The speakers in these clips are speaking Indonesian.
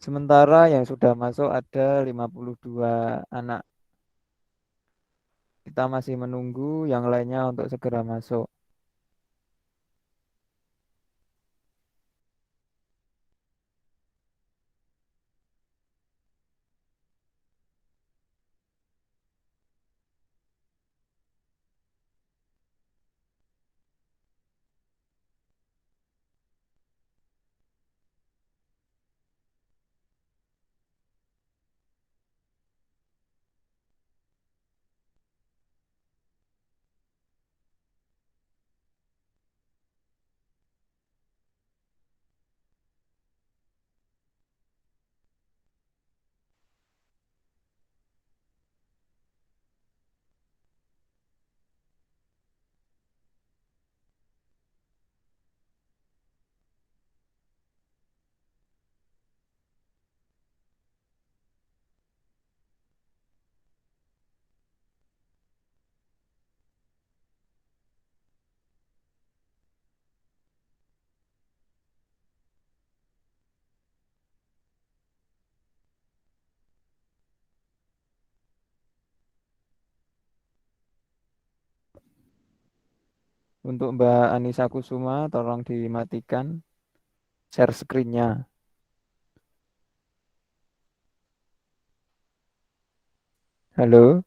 Sementara yang sudah masuk ada 52 anak. Kita masih menunggu yang lainnya untuk segera masuk. Untuk Mbak Anissa Kusuma, tolong dimatikan share screen-nya. Halo?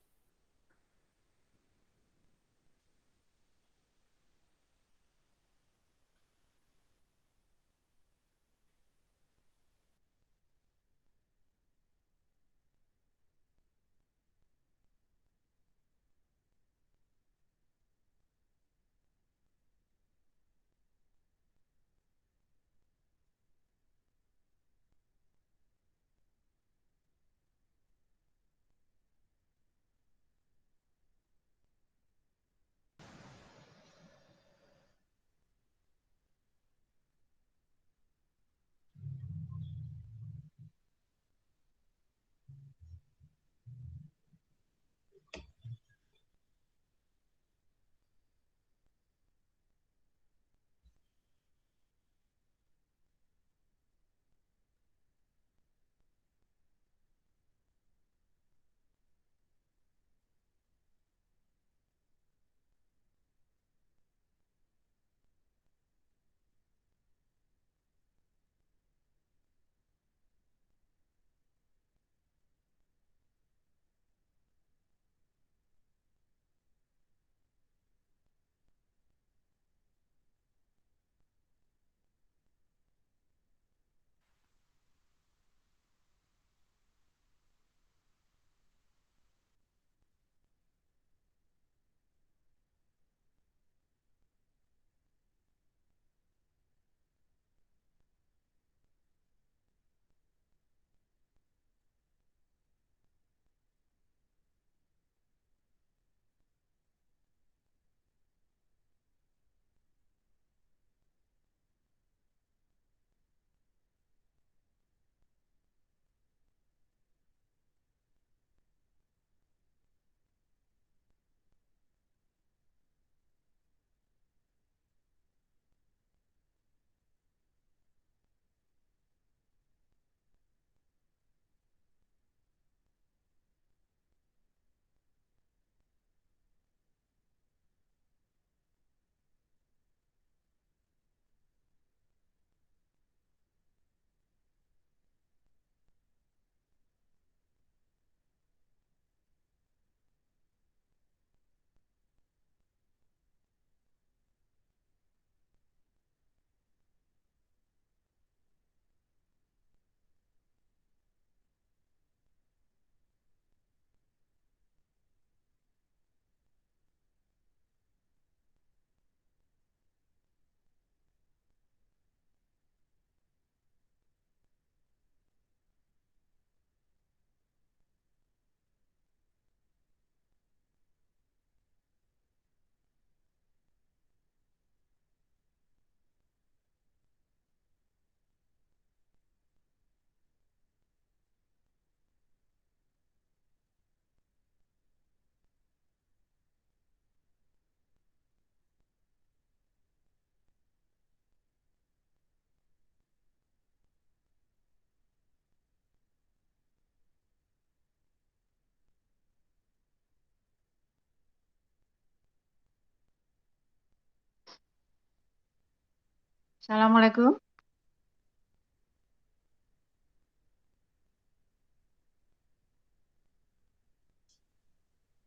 Assalamualaikum.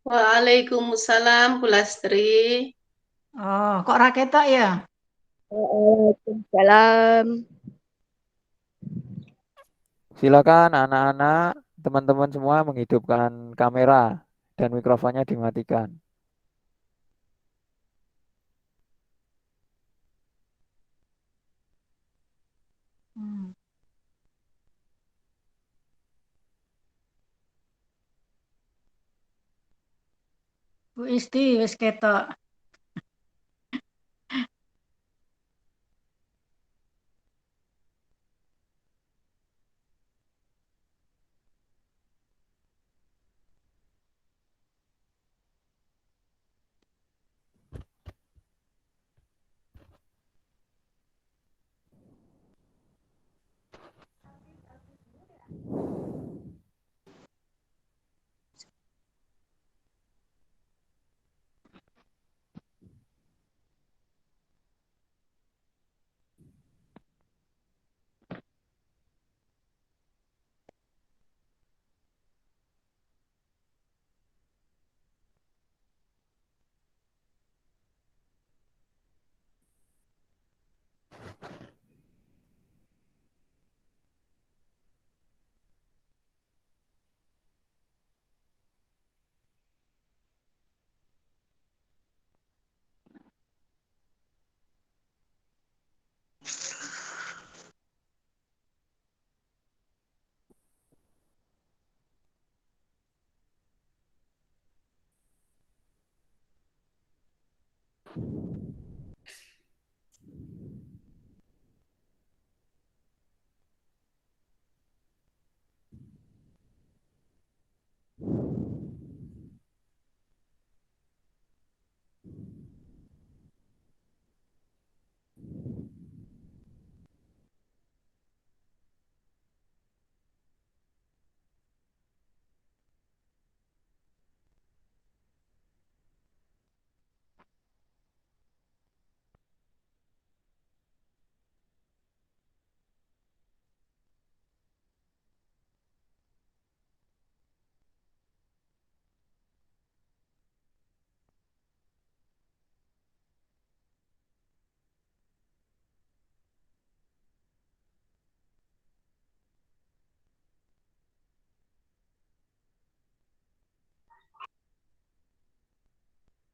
Waalaikumsalam, Bu Lastri. Oh, kok raketak ya? Waalaikumsalam. Silakan anak-anak, teman-teman semua menghidupkan kamera dan mikrofonnya dimatikan. Hmm. Bu Isti, wis ketok.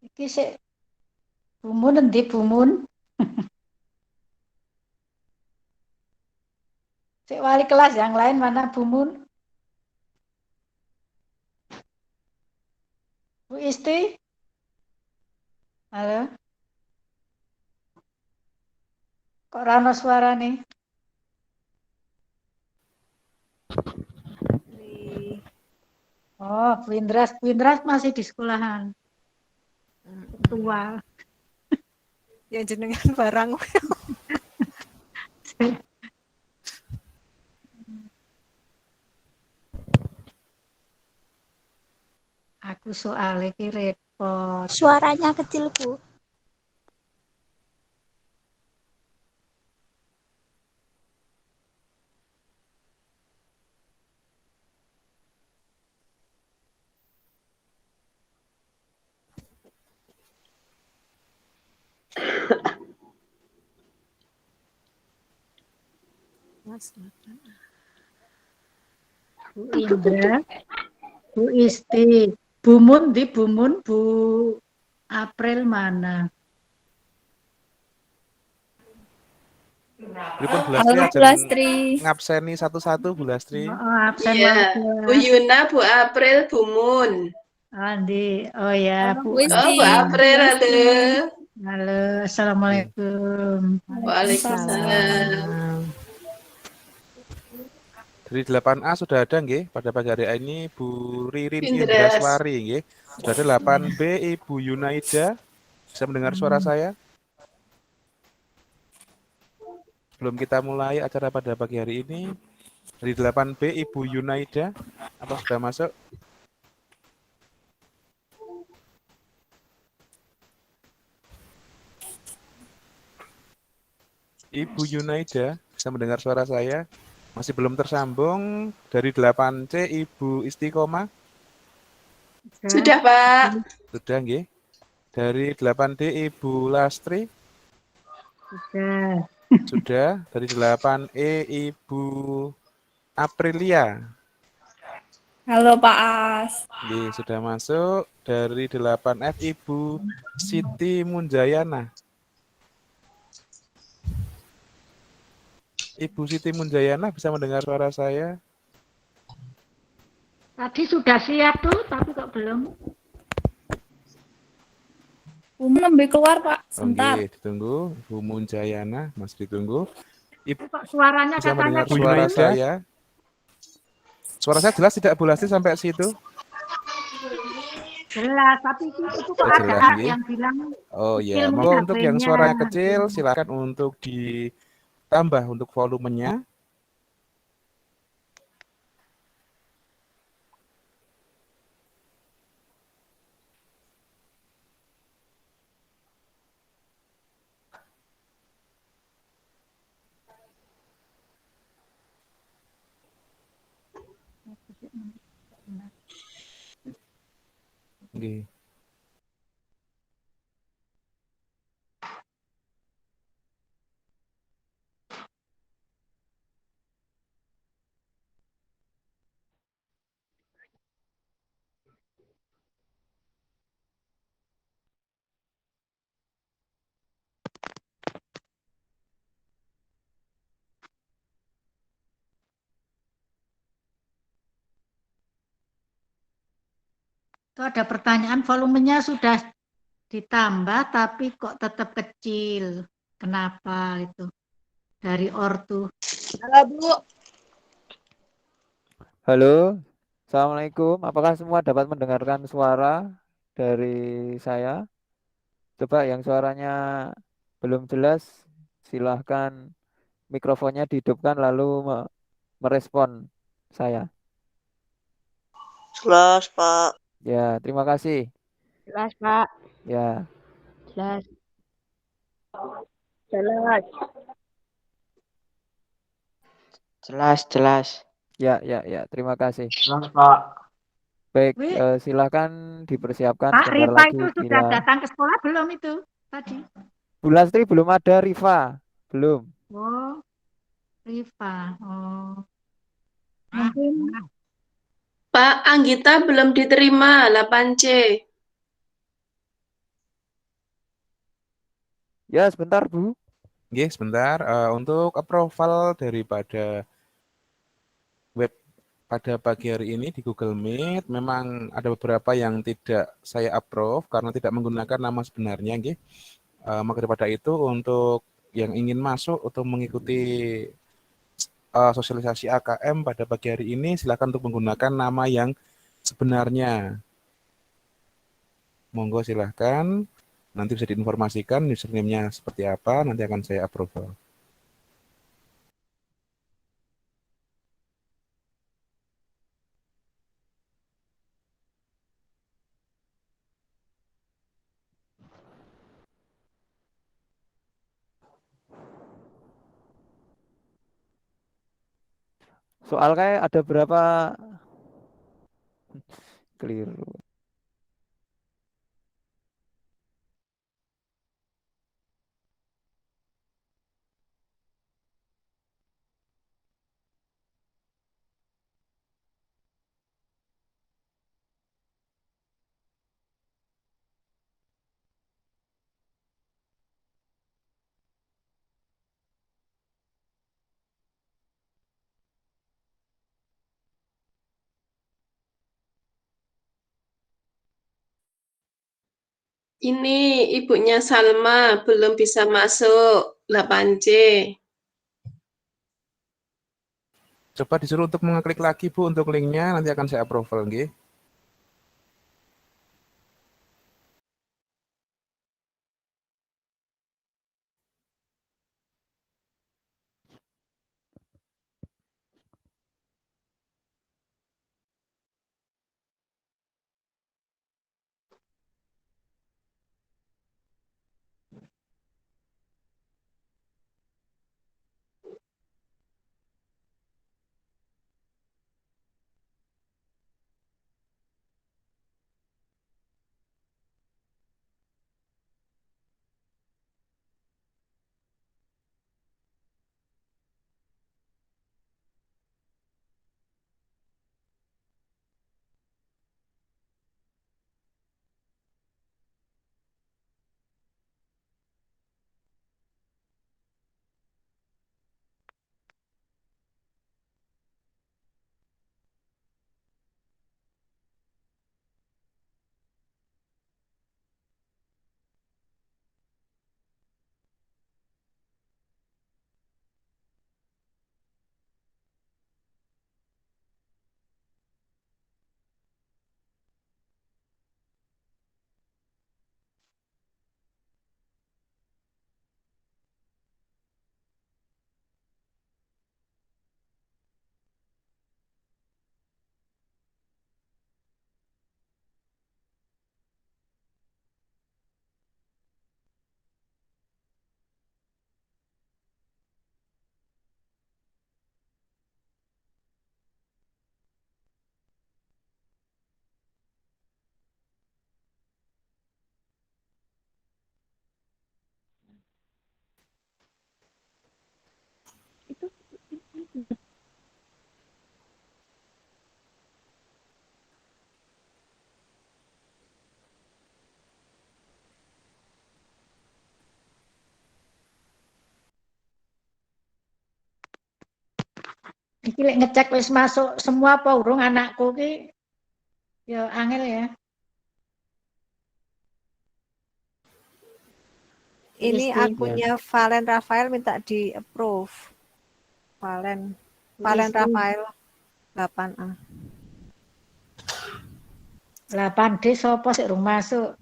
Iki sik bumun endi bumun? Sik wali kelas yang lain mana bumun? Bu Isti? Halo, kok ora ono suarane? Oh, Bu Indras masih di sekolahan. Tua. Ya jenengan barang. Aku soal iki repot. Suaranya kecil, Bu. Mas. Bu Indra, Bu Isti, Bumun di Bumun, Bu April mana? Pripun Bu Lastri Halo, Bu ajeng Lastri. ngabseni satu-satu Bu Lastri. Oh, absen Iya, wali Bu kelas. Yuna, Bu April, Bu Mun. Andi, oh ya, Halo, Bu Bu Oh, Isti. Bu Andi. Bu April, halo. Lastri. Halo, Nggih. Assalamualaikum. Waalaikumsalam. Waalaikumsalam. Dari 8A sudah ada nggih pada pagi hari ini Bu Ririn Indras. Indraswari nggih. Sudah ada 8B Ibu Yunaida. Bisa mendengar suara Hmm. saya? Sebelum kita mulai acara pada pagi hari ini, dari 8B Ibu Yunaida, apa sudah masuk? Ibu Yunaida, bisa mendengar suara saya? Masih belum tersambung. Dari 8C, Ibu Istiqomah. Sudah, Pak. Sudah, nggih. Dari 8D, Ibu Lastri. Sudah. Sudah. Dari 8E, Ibu Aprilia. Halo Pak As. Nggih, sudah masuk. Dari 8F, Ibu Siti Munjayana. Ibu Siti Munjayana bisa mendengar suara saya? Tadi sudah siap tuh, tapi kok belum. Bumun lebih keluar Pak, sebentar. Oke, ditunggu. Ibu Munjayana masih ditunggu. Ibu Kok suaranya bisa katanya mendengar Bu suara Yunaida? saya? Suara saya jelas tidak, Bu Lasti, sampai situ? Jelas, tapi itu kok Oh, ada jelas, nggih. yang bilang Oh kecil ya, nih monggo untuk yang HP-nya. suaranya kecil silakan untuk ditambah untuk volumenya. Nggih. Itu ada pertanyaan volumenya sudah ditambah tapi kok tetap kecil. Kenapa itu? Dari ortu. Halo Bu. Halo, Assalamualaikum. Apakah semua dapat mendengarkan suara dari saya? Coba yang suaranya belum jelas, silahkan mikrofonnya dihidupkan lalu merespon saya. Jelas, Pak. Ya, terima kasih. Jelas Pak. Ya, Jelas. Jelas. Jelas. ya, terima kasih. Jelas, Pak. Baik, Wih, silahkan dipersiapkan Pak sebentar Rifa lagi itu sudah bila datang ke sekolah belum itu tadi? Bu Lastri belum ada, Rifa belum. Oh, Rifa. Oh, mungkin Pak Anggita belum diterima 8C. Ya, sebentar Bu. Nggih, sebentar. Untuk approval daripada web pada pagi hari ini di Google Meet, memang ada beberapa yang tidak saya approve karena tidak menggunakan nama sebenarnya, nggih. Maka daripada itu, untuk yang ingin masuk atau mengikuti sosialisasi AKM pada pagi hari ini, silakan untuk menggunakan nama yang sebenarnya. Monggo silahkan. Nanti bisa diinformasikan username-nya seperti apa, nanti akan saya approval. Soal kayak ada berapa keliru. Ini ibunya Salma belum bisa masuk 8C. Coba disuruh untuk mengeklik lagi Bu untuk linknya, nanti akan saya approval, nggih. Iki lek ngecek wis masuk semua apa urung anakku ki ya angel ya. Ini Listi. akunnya Valen Rafael minta di approve. Valen Listi. Rafael 8A. 8D sapa sik urung masuk?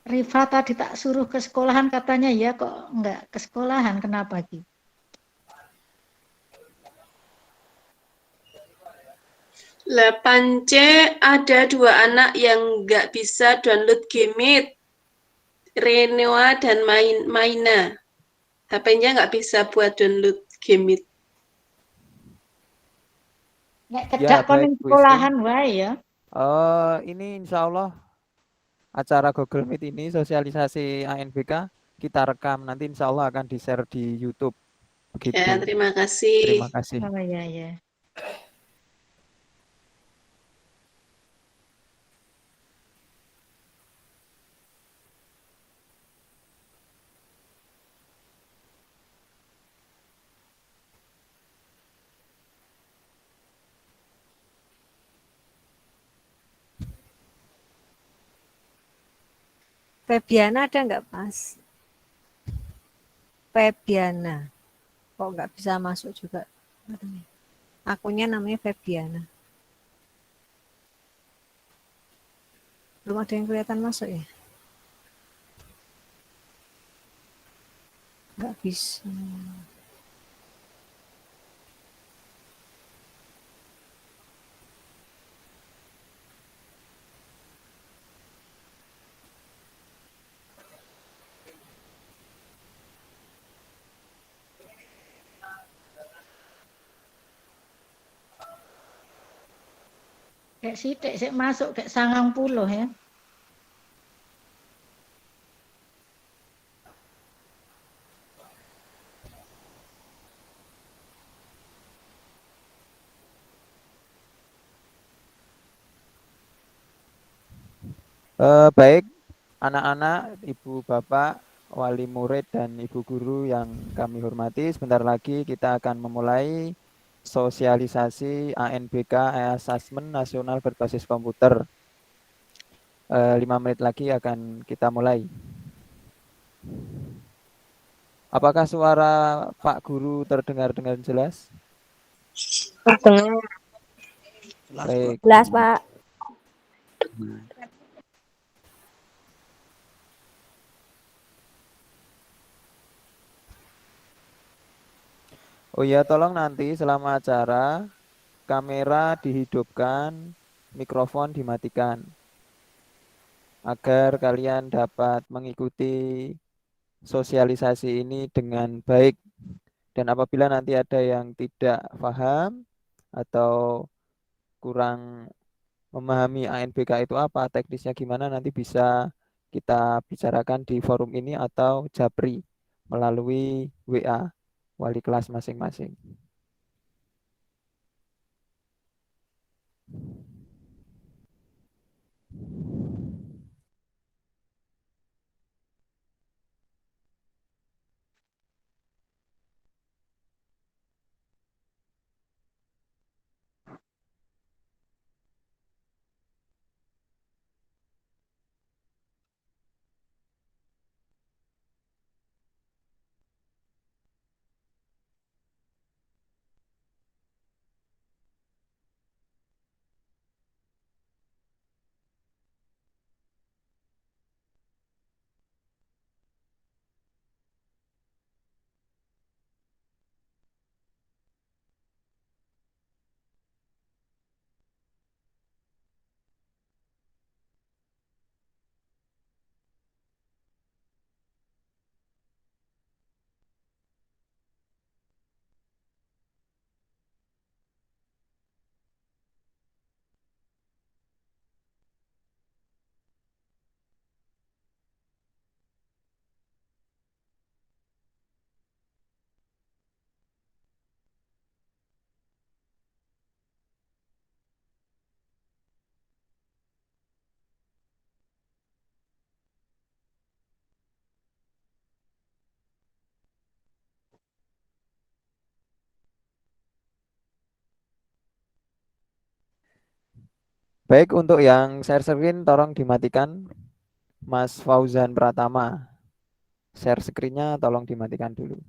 Rifa tadi tak suruh ke sekolahan katanya ya kok enggak ke sekolahan kenapa Ki? 8C ada 2 anak yang nggak bisa download Gmeet, Renoa dan Maina. HP-nya nggak bisa buat download Gmeet. Nek Ya, kedak kon baik ning Bu Isti. sekolahan wae ya. Ini insya Allah acara Google Meet ini sosialisasi ANBK kita rekam nanti insya Allah akan di-share di YouTube. Begitu. Ya, terima kasih. Terima kasih. Oh ya ya. Febiana ada nggak, Mas? Febiana. Kok nggak bisa masuk juga? Akunnya namanya Febiana. Belum ada yang kelihatan masuk ya? Nggak bisa. Kayak sithik sik masuk kayak 90 ya. Baik, anak-anak, ibu bapak, wali murid dan ibu guru yang kami hormati, sebentar lagi kita akan memulai sosialisasi ANBK Assessment Nasional Berbasis Komputer. 5 menit lagi akan kita mulai. Apakah suara Pak Guru terdengar dengan jelas? Terdengar. Baik. Jelas, Pak. Oh ya, tolong nanti selama acara kamera dihidupkan, mikrofon dimatikan agar kalian dapat mengikuti sosialisasi ini dengan baik. Dan apabila nanti ada yang tidak paham atau kurang memahami ANBK itu apa, teknisnya gimana, nanti bisa kita bicarakan di forum ini atau Japri melalui WA wali kelas masing-masing. Baik, untuk yang share screen tolong dimatikan. Mas Fauzan Pratama, share screen-nya tolong dimatikan dulu.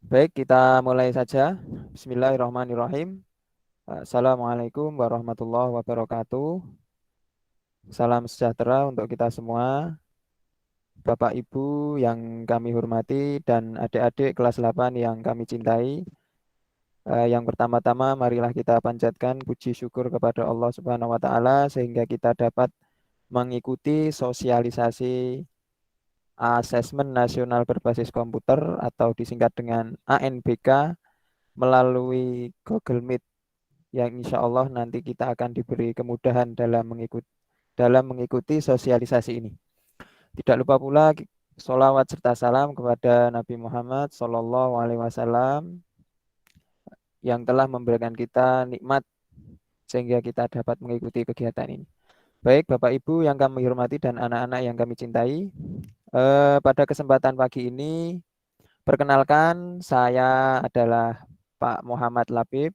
Baik, kita mulai saja. Bismillahirrahmanirrahim. Assalamualaikum warahmatullahi wabarakatuh. Salam sejahtera untuk kita semua. Bapak Ibu yang kami hormati dan adik-adik kelas 8 yang kami cintai. Yang pertama-tama marilah kita panjatkan puji syukur kepada Allah Subhanahu wa taala sehingga kita dapat mengikuti sosialisasi Asesmen Nasional Berbasis Komputer atau disingkat dengan ANBK melalui Google Meet yang insya Allah nanti kita akan diberi kemudahan dalam mengikuti sosialisasi ini. Tidak lupa pula sholawat serta salam kepada Nabi Muhammad SAW yang telah memberikan kita nikmat sehingga kita dapat mengikuti kegiatan ini. Baik Bapak Ibu yang kami hormati dan anak-anak yang kami cintai, pada kesempatan pagi ini perkenalkan saya adalah Pak Muhammad Labib,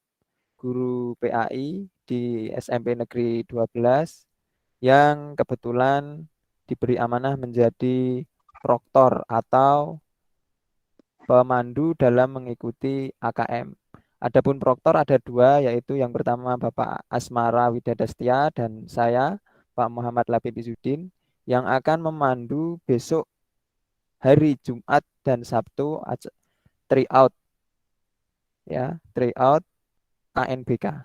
guru PAI di SMP Negeri 12 yang kebetulan diberi amanah menjadi proktor atau pemandu dalam mengikuti AKM. Adapun proktor ada dua, yaitu yang pertama Bapak Asmara Widadastia dan saya Pak Muhammad Labib Izzuddin yang akan memandu besok hari Jumat dan Sabtu tryout ya, tryout ANBK.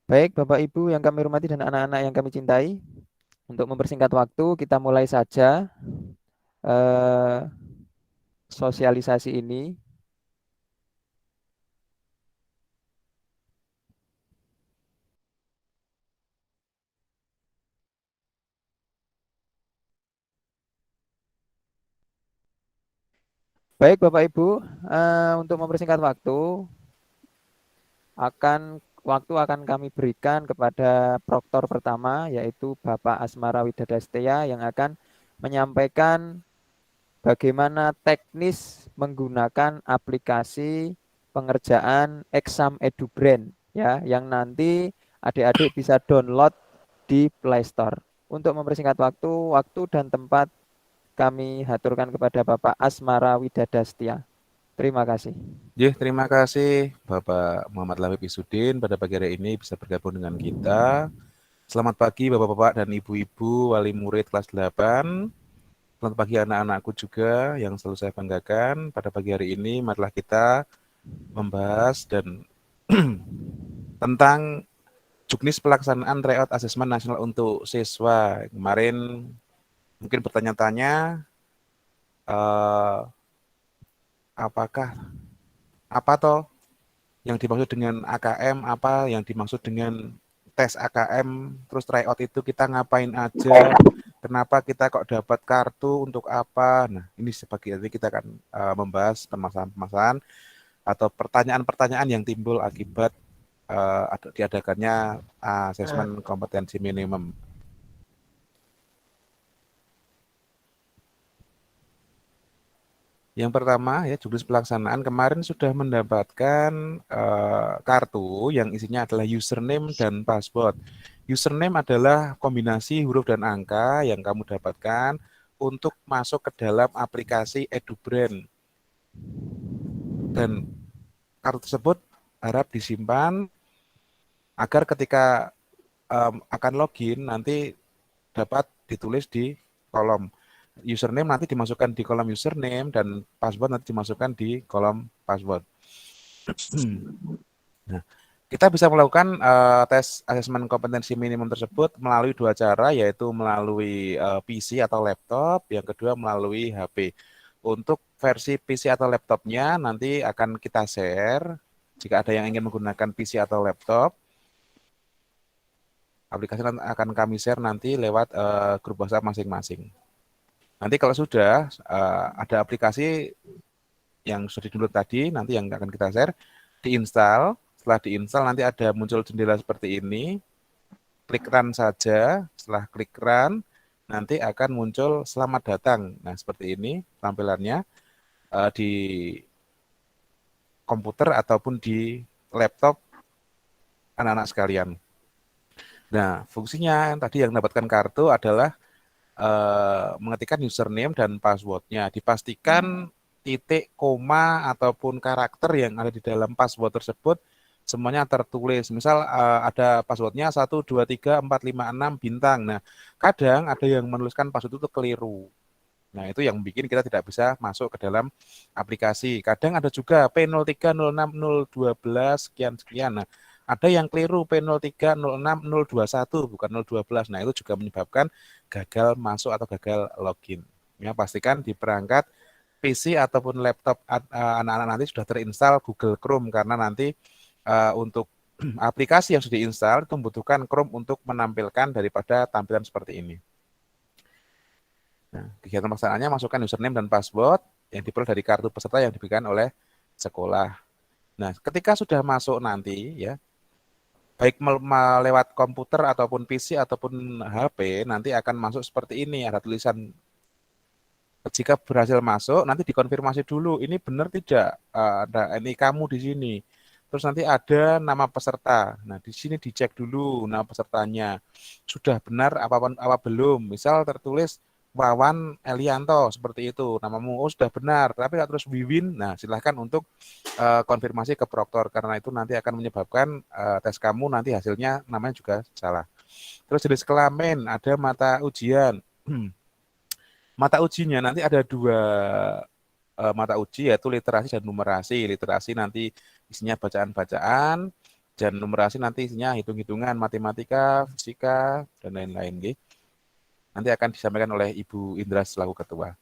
Baik Bapak Ibu yang kami hormati dan anak-anak yang kami cintai, untuk mempersingkat waktu kita mulai saja sosialisasi ini. Baik Bapak Ibu, untuk mempersingkat waktu akan kami berikan kepada proktor pertama yaitu Bapak Asmara Widadastia yang akan menyampaikan bagaimana teknis menggunakan aplikasi pengerjaan Exam EduBrain ya yang nanti adik-adik bisa download di Play Store. Untuk mempersingkat waktu dan tempat kami haturkan kepada Bapak Asmara Widadastia. Terima kasih. Terima kasih Bapak Muhammad Labib Izzuddin pada pagi hari ini bisa bergabung dengan kita. Selamat pagi Bapak-bapak dan Ibu-ibu wali murid kelas 8. Selamat pagi anak-anakku juga yang selalu saya banggakan. Pada pagi hari ini marilah kita membahas dan tentang juknis pelaksanaan tryout asesmen nasional untuk siswa. Kemarin mungkin bertanya-tanya apa toh yang dimaksud dengan AKM, apa yang dimaksud dengan tes AKM, terus tryout itu kita ngapain aja, kenapa kita kok dapat kartu, untuk apa. Nah, ini sebagai nanti kita akan membahas permasalahan-permasalahan atau pertanyaan-pertanyaan yang timbul akibat diadakannya asesmen kompetensi minimum. Yang pertama ya, juknis pelaksanaan kemarin sudah mendapatkan kartu yang isinya adalah username dan password. Username adalah kombinasi huruf dan angka yang kamu dapatkan untuk masuk ke dalam aplikasi EduBrain. Dan kartu tersebut harap disimpan agar ketika akan login nanti dapat ditulis di kolom. Username nanti dimasukkan di kolom username dan password nanti dimasukkan di kolom password. Nah, kita bisa melakukan tes asesmen kompetensi minimum tersebut melalui dua cara, yaitu melalui PC atau laptop, yang kedua melalui HP. Untuk versi PC atau laptopnya nanti akan kita share. Jika ada yang ingin menggunakan PC atau laptop, aplikasi akan kami share nanti lewat grup WhatsApp masing-masing. Nanti kalau sudah ada aplikasi yang sudah di-download tadi, nanti yang akan kita share, diinstal. Setelah diinstal nanti ada muncul jendela seperti ini. Klik run saja. Setelah klik run, nanti akan muncul selamat datang. Nah, seperti ini tampilannya. komputer ataupun di laptop anak-anak sekalian. Nah, fungsinya yang tadi yang mendapatkan kartu adalah mengetikkan username dan passwordnya. Dipastikan titik, koma, ataupun karakter yang ada di dalam password tersebut semuanya tertulis. Misal ada passwordnya 1, 2, 3, 4, 5, 6 bintang. Nah, kadang ada yang menuliskan password itu keliru. Nah, itu yang bikin kita tidak bisa masuk ke dalam aplikasi. Kadang ada juga P03, 06, 012, sekian-sekian. Nah, ada yang keliru P03, 06, 021, bukan 012. Nah, itu juga menyebabkan gagal masuk atau gagal login. Ya, pastikan di perangkat PC ataupun laptop anak-anak nanti sudah terinstall Google Chrome, karena nanti untuk aplikasi yang sudah diinstal itu membutuhkan Chrome untuk menampilkan daripada tampilan seperti ini. Nah, kegiatan pelaksanaannya masukkan username dan password yang diperoleh dari kartu peserta yang diberikan oleh sekolah. Nah, ketika sudah masuk nanti ya, baik lewat komputer ataupun PC ataupun HP, nanti akan masuk seperti ini, ada tulisan jika berhasil masuk nanti dikonfirmasi dulu ini benar tidak, ada ini kamu di sini. Terus nanti ada nama peserta. Nah, di sini dicek dulu nama pesertanya. Sudah benar apa belum? Misal tertulis Wawan Elianto seperti itu namamu. Oh, sudah benar. Tapi kalau terus Wiwin, nah silahkan untuk konfirmasi ke proktor, karena itu nanti akan menyebabkan tes kamu nanti hasilnya namanya juga salah. Terus jenis kelamin, ada mata ujian. Mata ujinya nanti ada 2 mata uji, yaitu literasi dan numerasi. Literasi nanti isinya bacaan-bacaan, dan numerasi nanti isinya hitung-hitungan, matematika, fisika, dan lain-lain. Nanti akan disampaikan oleh Ibu Indra selaku ketua.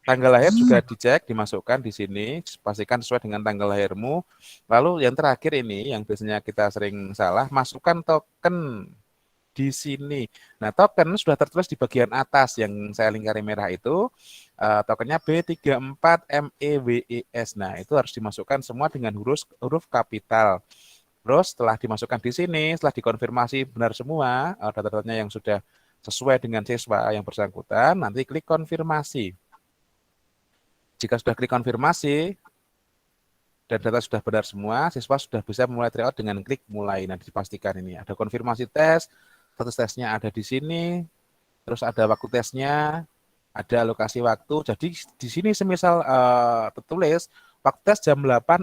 Tanggal lahir juga dicek, dimasukkan di sini, pastikan sesuai dengan tanggal lahirmu. Lalu yang terakhir ini, yang biasanya kita sering salah, masukkan token di sini. Nah, token sudah tertulis di bagian atas yang saya lingkari merah itu, tokennya B34MEWES. Nah, itu harus dimasukkan semua dengan huruf kapital. Terus setelah dimasukkan di sini, setelah dikonfirmasi benar semua data-datanya yang sudah sesuai dengan siswa yang bersangkutan, nanti klik konfirmasi. Jika sudah klik konfirmasi dan data sudah benar semua, siswa sudah bisa mulai tryout dengan klik mulai. Nah, dipastikan ini ada konfirmasi tes, status tesnya ada di sini, terus ada waktu tesnya, ada alokasi waktu. Jadi di sini semisal tertulis waktu tes jam 8.00,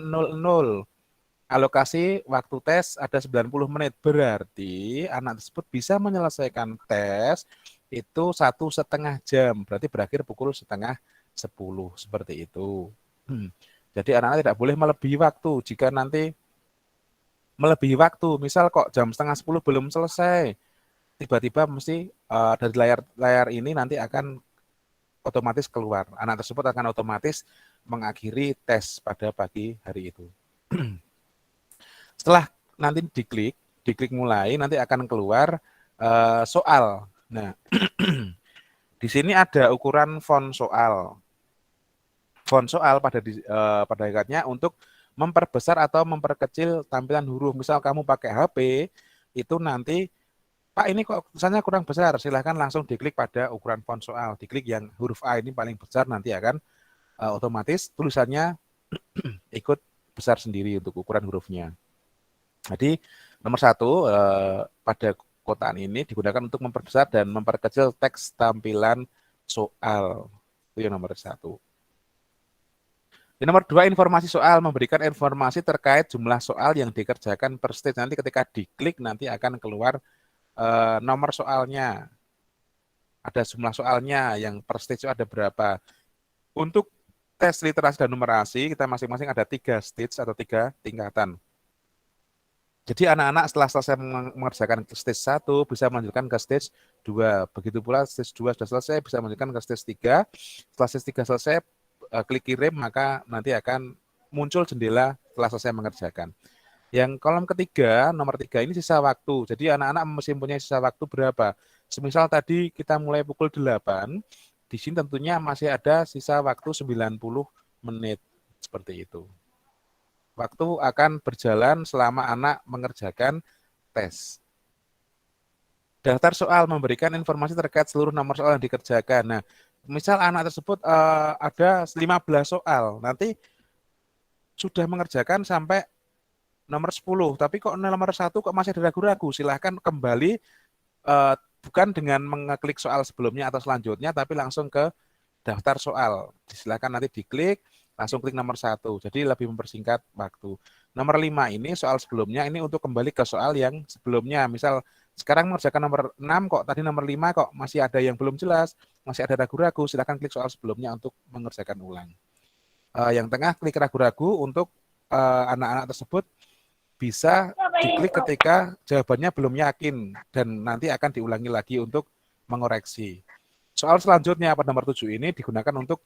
alokasi waktu tes ada 90 menit, berarti anak tersebut bisa menyelesaikan tes itu 1,5 jam, berarti berakhir pukul 9:30, seperti itu. Jadi anak-anak tidak boleh melebihi waktu. Jika nanti melebihi waktu, misal kok jam 9:30 belum selesai, tiba-tiba mesti dari layar ini nanti akan otomatis keluar. Anak tersebut akan otomatis mengakhiri tes pada pagi hari itu. Setelah nanti diklik mulai, nanti akan keluar soal. Nah, di sini ada ukuran font soal. Font soal pada hakikatnya untuk memperbesar atau memperkecil tampilan huruf. Misal kamu pakai HP, itu nanti, Pak ini kok tulisannya kurang besar, silahkan langsung diklik pada ukuran font soal. Diklik yang huruf A ini paling besar, nanti akan otomatis tulisannya ikut besar sendiri untuk ukuran hurufnya. Jadi nomor 1 pada kotaan ini digunakan untuk memperbesar dan memperkecil teks tampilan soal. Itu yang nomor 1. Yang nomor 2, informasi soal, memberikan informasi terkait jumlah soal yang dikerjakan per stage. Nanti ketika diklik nanti akan keluar nomor soalnya. Ada jumlah soalnya yang per stage itu ada berapa. Untuk tes literasi dan numerasi kita masing-masing ada 3 stage atau 3 tingkatan. Jadi anak-anak setelah selesai mengerjakan stage 1 bisa melanjutkan ke stage 2. Begitu pula stage 2 sudah selesai bisa melanjutkan ke stage 3. Setelah stage 3 selesai, klik kirim, maka nanti akan muncul jendela setelah selesai mengerjakan. Yang kolom ketiga, nomor 3 ini sisa waktu. Jadi anak-anak mesti punya sisa waktu berapa. Semisal tadi kita mulai pukul 8, di sini tentunya masih ada sisa waktu 90 menit. Seperti itu. Waktu akan berjalan selama anak mengerjakan tes. Daftar soal memberikan informasi terkait seluruh nomor soal yang dikerjakan. Nah, misal anak tersebut ada 15 soal, nanti sudah mengerjakan sampai nomor 10, tapi kok nomor 1 kok masih ada ragu-ragu, silahkan kembali bukan dengan mengeklik soal sebelumnya atau selanjutnya, tapi langsung ke daftar soal. Silahkan nanti diklik, langsung klik nomor 1. Jadi lebih mempersingkat waktu. Nomor 5 ini soal sebelumnya, ini untuk kembali ke soal yang sebelumnya. Misal sekarang mengerjakan nomor 6 kok, tadi nomor 5 kok masih ada yang belum jelas, masih ada ragu-ragu, silahkan klik soal sebelumnya untuk mengerjakan ulang. Yang tengah klik ragu-ragu untuk anak-anak tersebut bisa diklik ketika jawabannya belum yakin dan nanti akan diulangi lagi untuk mengoreksi. Soal selanjutnya pada nomor 7 ini digunakan untuk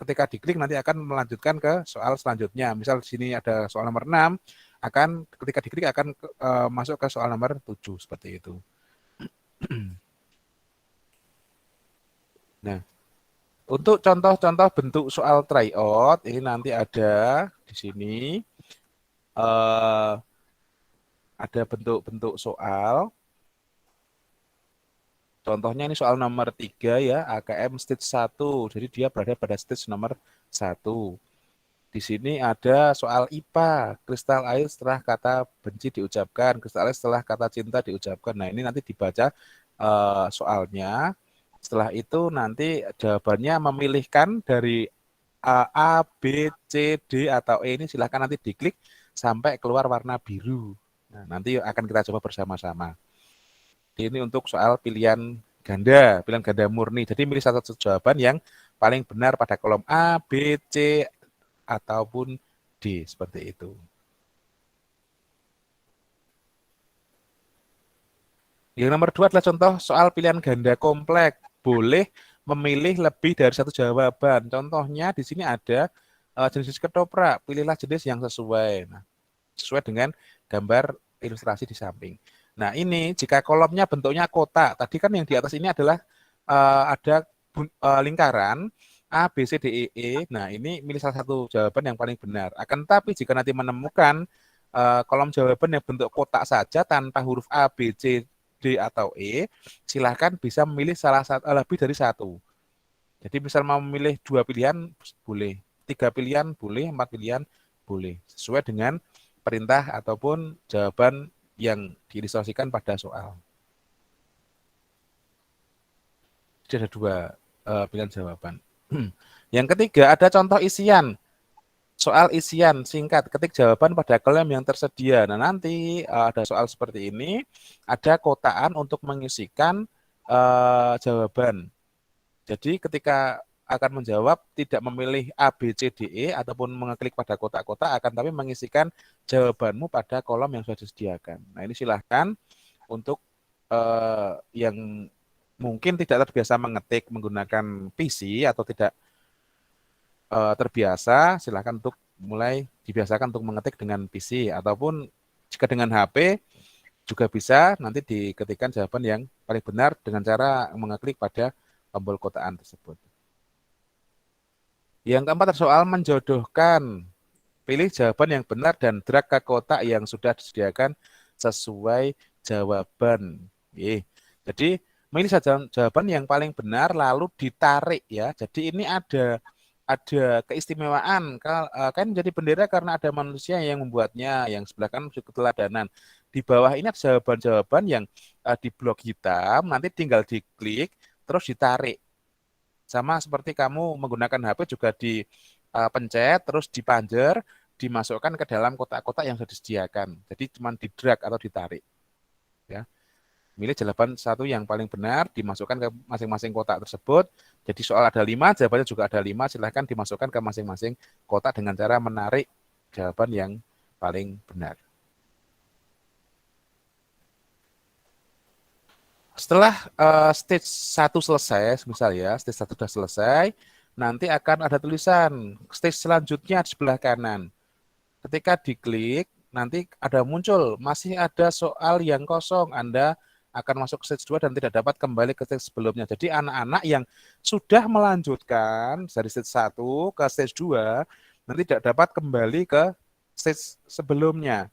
ketika diklik nanti akan melanjutkan ke soal selanjutnya. Misal di sini ada soal nomor 6, akan ketika diklik akan masuk ke soal nomor 7 seperti itu. Nah, untuk contoh-contoh bentuk soal tryout ini nanti ada di sini. Ada bentuk-bentuk soal. Contohnya ini soal nomor 3 ya, AKM stage 1. Jadi dia berada pada stage nomor 1. Di sini ada soal IPA, kristal air setelah kata benci diucapkan, kristal air setelah kata cinta diucapkan. Nah, ini nanti dibaca soalnya. Setelah itu nanti jawabannya memilihkan dari A, B, C, D, atau E ini silahkan nanti diklik sampai keluar warna biru. Nah, nanti akan kita coba bersama-sama. Ini untuk soal pilihan ganda murni. Jadi milih satu jawaban yang paling benar pada kolom A, B, C, ataupun D, seperti itu. Yang nomor 2 adalah contoh soal pilihan ganda kompleks. Boleh memilih lebih dari satu jawaban. Contohnya di sini ada jenis ketoprak. Pilihlah jenis yang sesuai. Nah, sesuai dengan gambar ilustrasi di samping. Nah, ini jika kolomnya bentuknya kotak. Tadi kan yang di atas ini adalah ada lingkaran A, B, C, D, E, E. Nah, ini milih salah satu jawaban yang paling benar. Akan tetapi jika nanti menemukan kolom jawaban yang bentuk kotak saja tanpa huruf A, B, C, D, atau E, silahkan bisa memilih salah satu lebih dari satu. Jadi misal mau memilih 2 pilihan boleh, 3 pilihan boleh, 4 pilihan boleh. Sesuai dengan perintah ataupun jawaban yang diilustrasikan pada soal. Jadi ada 2 pilihan jawaban. Yang ketiga ada contoh isian. Soal isian singkat, ketik jawaban pada kolom yang tersedia. Nah, nanti ada soal seperti ini, ada kotaan untuk mengisikan jawaban. Jadi ketika akan menjawab tidak memilih A, B, C, D, E ataupun mengeklik pada kotak-kotak, akan tapi mengisikan jawabanmu pada kolom yang sudah disediakan. Nah, ini silahkan untuk yang mungkin tidak terbiasa mengetik menggunakan PC atau tidak terbiasa, silahkan untuk mulai dibiasakan untuk mengetik dengan PC ataupun jika dengan HP juga bisa nanti diketikkan jawaban yang paling benar dengan cara mengeklik pada tombol kotaan tersebut. Yang keempat adalah soal menjodohkan. Pilih jawaban yang benar dan drag ke kotak yang sudah disediakan sesuai jawaban. Jadi milih saja jawaban yang paling benar lalu ditarik ya. Jadi ini ada keistimewaan kan menjadi bendera karena ada manusia yang membuatnya, yang sebelah kanan keteladanan. Di bawah ini ada jawaban-jawaban yang di blok hitam, nanti tinggal diklik terus ditarik. Sama seperti kamu menggunakan HP juga dipencet terus dipanjer, dimasukkan ke dalam kotak-kotak yang sudah disediakan. Jadi cuma di drag atau ditarik. Ya. Milih jawaban satu yang paling benar, dimasukkan ke masing-masing kotak tersebut. Jadi soal ada 5, jawabannya juga ada 5, silahkan dimasukkan ke masing-masing kotak dengan cara menarik jawaban yang paling benar. Setelah stage 1 selesai, misal ya, stage 1 sudah selesai, nanti akan ada tulisan stage selanjutnya di sebelah kanan. Ketika diklik, nanti ada muncul, masih ada soal yang kosong, Anda akan masuk ke stage 2 dan tidak dapat kembali ke stage sebelumnya. Jadi anak-anak yang sudah melanjutkan dari stage 1 ke stage 2, nanti tidak dapat kembali ke stage sebelumnya.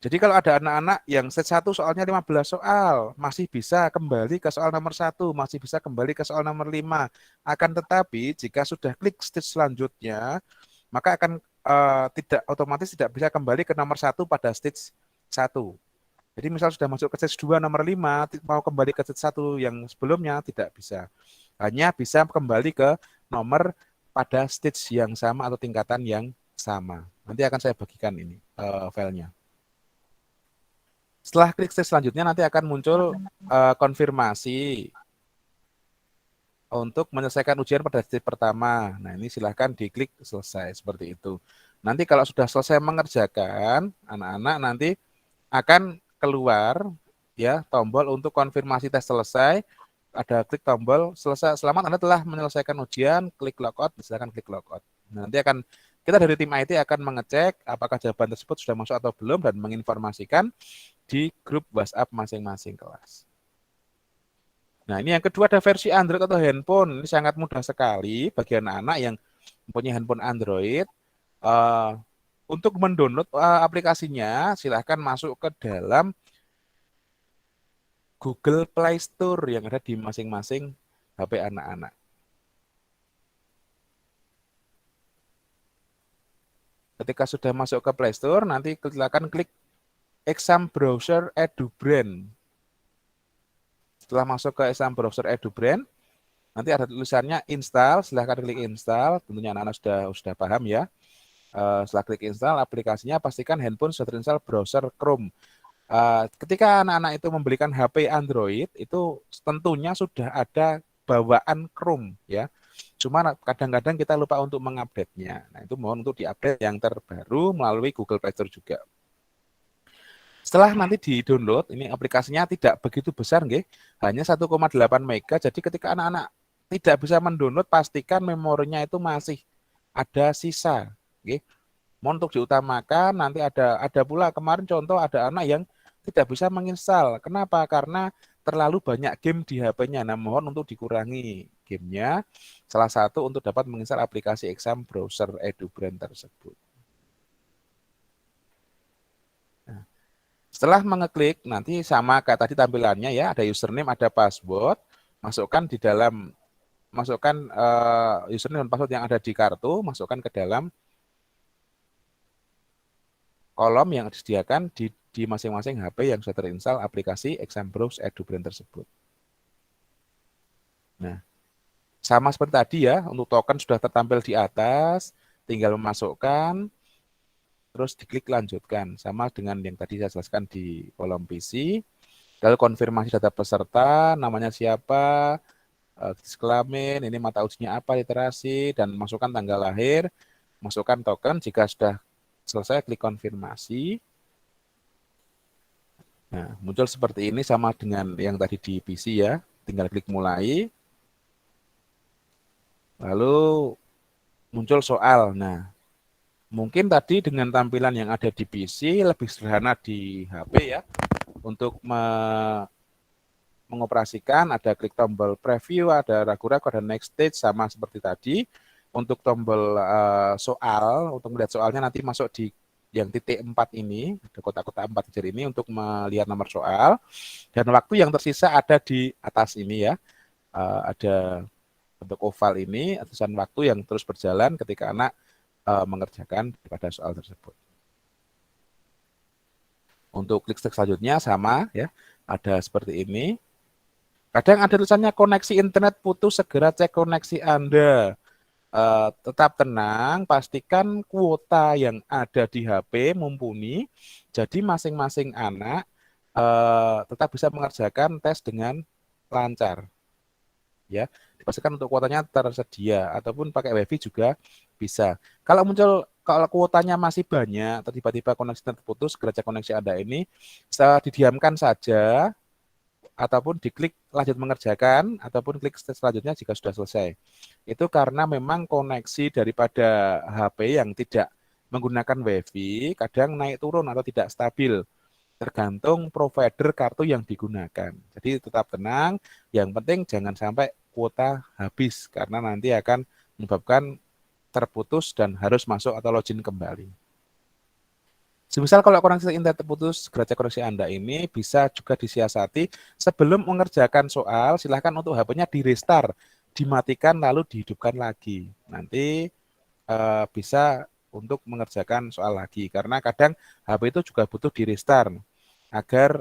Jadi kalau ada anak-anak yang stage 1 soalnya 15 soal, masih bisa kembali ke soal nomor 1, masih bisa kembali ke soal nomor 5. Akan tetapi jika sudah klik stage selanjutnya, maka akan tidak otomatis tidak bisa kembali ke nomor 1 pada stage 1. Jadi misal sudah masuk ke stage 2 nomor 5, mau kembali ke stage 1 yang sebelumnya tidak bisa. Hanya bisa kembali ke nomor pada stage yang sama atau tingkatan yang sama. Nanti akan saya bagikan ini filenya. Setelah klik stage selanjutnya nanti akan muncul konfirmasi untuk menyelesaikan ujian pada stage pertama. Nah, ini silahkan diklik selesai seperti itu. Nanti kalau sudah selesai mengerjakan, anak-anak nanti akan keluar ya tombol untuk konfirmasi tes selesai. Ada klik tombol selesai, selamat Anda telah menyelesaikan ujian, klik logout, silakan klik logout. Nah, nanti akan kita dari tim IT akan mengecek apakah jawaban tersebut sudah masuk atau belum dan menginformasikan di grup WhatsApp masing-masing kelas. Nah, ini yang kedua ada versi Android atau handphone. Ini sangat mudah sekali bagi anak-anak yang mempunyai handphone Android. Untuk mendownload aplikasinya, silahkan masuk ke dalam Google Play Store yang ada di masing-masing HP anak-anak. Ketika sudah masuk ke Play Store, nanti silakan klik Exam Browser EduBrain. Setelah masuk ke Exam Browser EduBrain, nanti ada tulisannya install, silahkan klik install. Tentunya anak-anak sudah paham ya. Setelah klik install aplikasinya, pastikan handphone sudah terinstall browser Chrome. Ketika anak-anak itu membelikan HP Android, itu tentunya sudah ada bawaan Chrome ya. Cuma kadang-kadang kita lupa untuk mengupdate-nya. Nah, itu mohon untuk diupdate yang terbaru melalui Google Play Store juga. Setelah nanti di-download, ini aplikasinya tidak begitu besar nggih, hanya 1,8 MB. Jadi ketika anak-anak tidak bisa mendownload, pastikan memorinya itu masih ada sisa, nggih. Mohon untuk diutamakan, nanti ada pula kemarin contoh ada anak yang tidak bisa menginstal. Kenapa? Karena terlalu banyak game di HP-nya. Nah, mohon untuk dikurangi gamenya. Salah satu untuk dapat menginstal aplikasi Exam Browser EduBrain tersebut. Nah, setelah mengeklik, nanti sama kayak tadi tampilannya ya, ada username, ada password. Masukkan username dan password yang ada di kartu, masukkan ke dalam kolom yang disediakan di masing-masing HP yang sudah terinstall aplikasi Exam Browser EduBrain tersebut. Nah, sama seperti tadi ya, untuk token sudah tertampil di atas, tinggal memasukkan, terus diklik lanjutkan. Sama dengan yang tadi saya jelaskan di kolom PC. Lalu konfirmasi data peserta, namanya siapa, jenis kelamin, ini mata ujinya apa, literasi, dan masukkan tanggal lahir, masukkan token. Jika sudah selesai, klik konfirmasi. Nah, muncul seperti ini sama dengan yang tadi di PC ya. Tinggal klik mulai. Lalu muncul soal. Nah, mungkin tadi dengan tampilan yang ada di PC lebih sederhana di HP ya. Untuk mengoperasikan ada klik tombol preview, ada ragu-ragu, ada next stage sama seperti tadi. Untuk tombol soal, untuk melihat soalnya nanti masuk di yang titik 4 ini, ada kotak-kotak 4 hijau ini untuk melihat nomor soal. Dan waktu yang tersisa ada di atas ini ya. Ada bentuk oval ini, tulisan waktu yang terus berjalan ketika anak mengerjakan pada soal tersebut. Untuk klik selanjutnya sama ya, ada seperti ini. Kadang ada tulisannya koneksi internet putus, segera cek koneksi Anda. Tetap tenang, pastikan kuota yang ada di HP mumpuni, jadi masing-masing anak tetap bisa mengerjakan tes dengan lancar. Ya, dipastikan untuk kuotanya tersedia ataupun pakai WiFi juga bisa. Kalau kuotanya masih banyak, atau tiba-tiba koneksi terputus, segera cek koneksi Anda ini, bisa didiamkan saja ataupun diklik lanjut mengerjakan ataupun klik selanjutnya jika sudah selesai. Itu karena memang koneksi daripada HP yang tidak menggunakan WiFi kadang naik turun atau tidak stabil, tergantung provider kartu yang digunakan. Jadi tetap tenang, yang penting jangan sampai kuota habis karena nanti akan menyebabkan terputus dan harus masuk atau login kembali. Semisal kalau koneksi internet terputus, segera cek koneksi Anda ini bisa juga disiasati sebelum mengerjakan soal, silahkan untuk HP-nya di restart, dimatikan lalu dihidupkan lagi. Nanti bisa untuk mengerjakan soal lagi. Karena kadang HP itu juga butuh di restart agar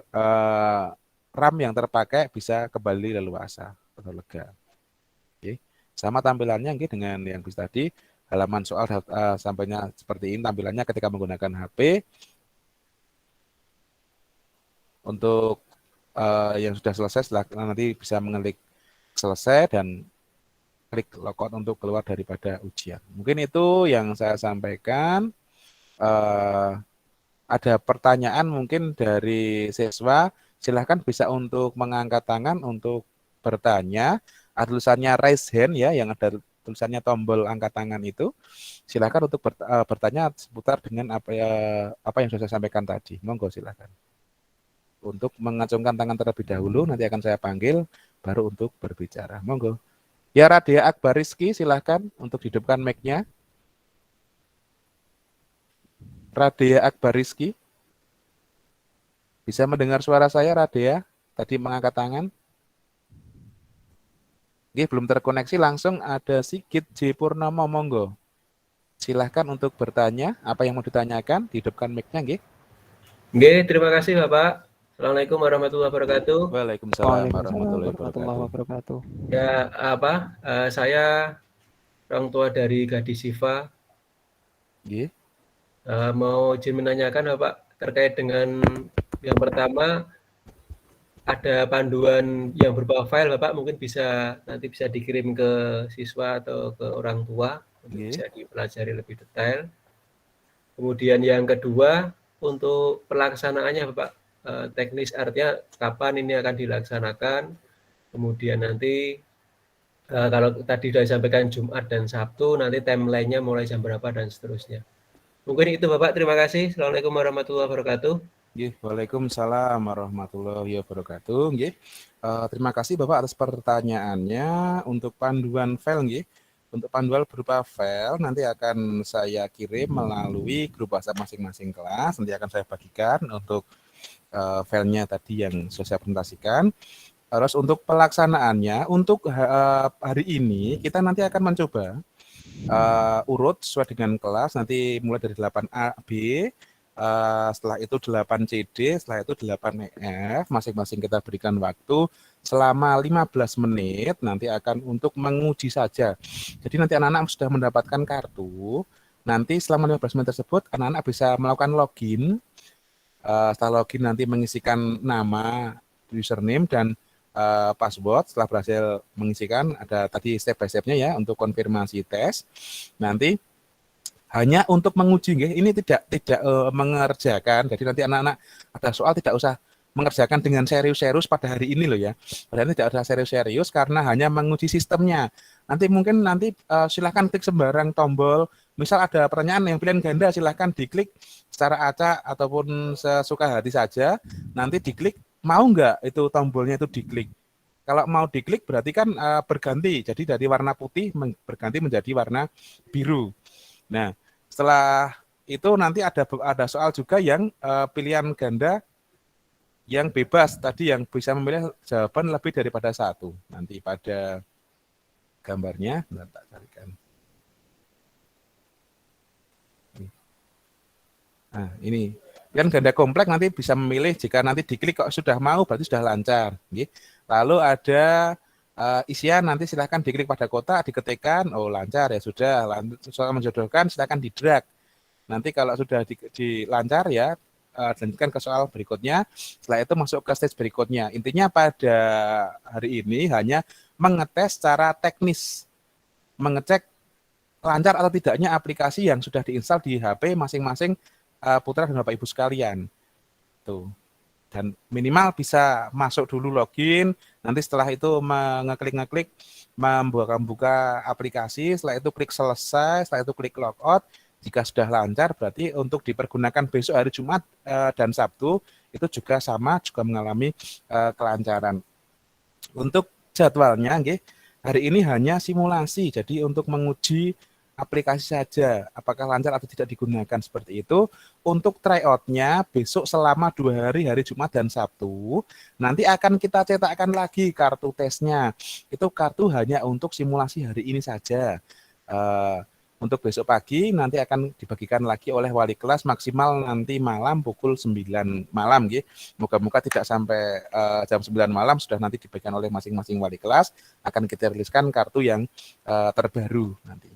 RAM yang terpakai bisa kembali leluasa atau lega. Oke. Sama tampilannya dengan yang bis tadi, halaman soal sampainya seperti ini tampilannya ketika menggunakan HP. Untuk yang sudah selesai, nanti bisa mengklik selesai dan klik logout untuk keluar daripada ujian. Mungkin itu yang saya sampaikan. Ada pertanyaan mungkin dari siswa, silahkan bisa untuk mengangkat tangan untuk bertanya. Ada tulisannya raise hand ya, yang ada tulisannya tombol angkat tangan itu. Silahkan untuk bertanya seputar dengan apa yang sudah saya sampaikan tadi. Monggo silahkan. Untuk mengacungkan tangan terlebih dahulu, nanti akan saya panggil, baru untuk berbicara. Monggo. Ya, Radia Akbar Rizky, silahkan untuk hidupkan mic-nya. Radia Akbar Rizky. Bisa mendengar suara saya, Radia? Tadi mengangkat tangan. Oke, belum terkoneksi, langsung ada Sigit J. Purnomo, monggo. Silahkan untuk bertanya, apa yang mau ditanyakan, dihidupkan mic-nya, nggih. Nggih, terima kasih Bapak. Assalamualaikum warahmatullahi wabarakatuh. Waalaikumsalam warahmatullahi wabarakatuh. Ya, saya orang tua dari gadis Siva. Nggih. Mau izin menanyakan Bapak terkait dengan yang pertama, ada panduan yang berupa file Bapak, mungkin nanti bisa dikirim ke siswa atau ke orang tua untuk bisa dipelajari lebih detail. Kemudian yang kedua, untuk pelaksanaannya Bapak, teknis artinya kapan ini akan dilaksanakan, kemudian nanti kalau tadi sudah disampaikan Jumat dan Sabtu, nanti timeline-nya mulai jam berapa dan seterusnya. Mungkin itu Bapak, terima kasih. Assalamualaikum warahmatullahi wabarakatuh. Waalaikumsalam warahmatullahi wabarakatuh. Terima kasih Bapak atas pertanyaannya. Untuk panduan file, untuk panduan berupa file nanti akan saya kirim melalui grup WhatsApp masing-masing kelas. Nanti akan saya bagikan untuk filenya tadi yang sudah saya presentasikan. Terus untuk pelaksanaannya, untuk hari ini kita nanti akan mencoba urut sesuai dengan kelas, nanti mulai dari 8A, B, setelah itu 8CD, setelah itu 8EF, masing-masing kita berikan waktu selama 15 menit, nanti akan untuk menguji saja. Jadi nanti anak-anak sudah mendapatkan kartu, nanti selama 15 menit tersebut anak-anak bisa melakukan login. Setelah login nanti mengisikan nama, username, dan password. Setelah berhasil mengisikan, ada tadi step by step-nya ya untuk konfirmasi tes. Nanti hanya untuk menguji, ini tidak mengerjakan. Jadi nanti anak-anak ada soal tidak usah mengerjakan dengan serius-serius pada hari ini loh ya. Padahal tidak ada serius-serius karena hanya menguji sistemnya. Nanti mungkin silahkan klik sembarang tombol. Misal ada pertanyaan yang pilihan ganda, silahkan diklik secara acak ataupun sesuka hati saja. Nanti diklik, mau nggak itu tombolnya itu diklik. Kalau mau diklik berarti kan berganti. Jadi dari warna putih berganti menjadi warna biru. Nah, setelah itu nanti ada soal juga yang pilihan ganda yang bebas. Tadi yang bisa memilih jawaban lebih daripada satu. Nanti pada gambarnya, tak carikan. Nah, ini kan ganda kompleks nanti bisa memilih jika nanti diklik kok sudah mau berarti sudah lancar. Lalu ada isian nanti silahkan diklik pada kotak, diketikkan, oh lancar ya sudah. Soal menjodohkan silahkan di-drag. Nanti kalau sudah dilancar ya, lanjutkan ke soal berikutnya. Setelah itu masuk ke stage berikutnya. Intinya pada hari ini hanya mengetes secara teknis, mengecek lancar atau tidaknya aplikasi yang sudah diinstal di HP masing-masing putra dan Bapak Ibu sekalian. Tuh. Dan minimal bisa masuk dulu login, nanti setelah itu ngeklik membuka aplikasi, setelah itu klik selesai, setelah itu klik logout. Jika sudah lancar berarti untuk dipergunakan besok hari Jumat dan Sabtu itu juga sama, juga mengalami kelancaran. Untuk jadwalnya, hari ini hanya simulasi, jadi untuk menguji aplikasi saja, apakah lancar atau tidak digunakan seperti itu. Untuk tryout-nya besok selama 2 hari, hari Jumat dan Sabtu, nanti akan kita cetakkan lagi kartu tesnya. Itu kartu hanya untuk simulasi hari ini saja. Untuk besok pagi nanti akan dibagikan lagi oleh wali kelas maksimal nanti malam pukul 9 malam nggih. Moga-moga tidak sampai jam 9 malam sudah nanti dibagikan oleh masing-masing wali kelas, akan kita riliskan kartu yang terbaru nanti.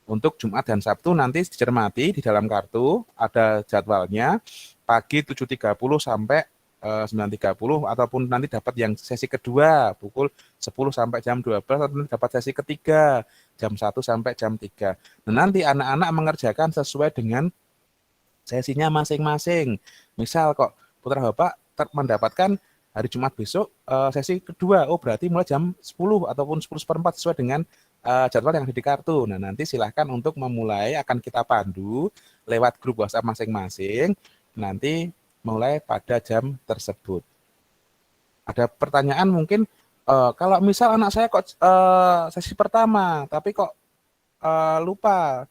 Untuk Jumat dan Sabtu nanti dicermati di dalam kartu ada jadwalnya pagi 7.30 sampai 9.30 ataupun nanti dapat yang sesi kedua pukul 10 sampai jam 12 atau nanti dapat sesi ketiga jam 1 sampai jam 3. Nah, nanti anak-anak mengerjakan sesuai dengan sesinya masing-masing. Misal kok putra Bapak mendapatkan hari Jumat besok sesi kedua, oh berarti mulai jam 10 ataupun 10:04 sesuai dengan jadwal yang ada di kartu. Nah, nanti silahkan untuk memulai, akan kita pandu lewat grup WhatsApp masing-masing, nanti mulai pada jam tersebut. Ada pertanyaan mungkin, kalau misal anak saya kok sesi pertama, tapi kok lupa,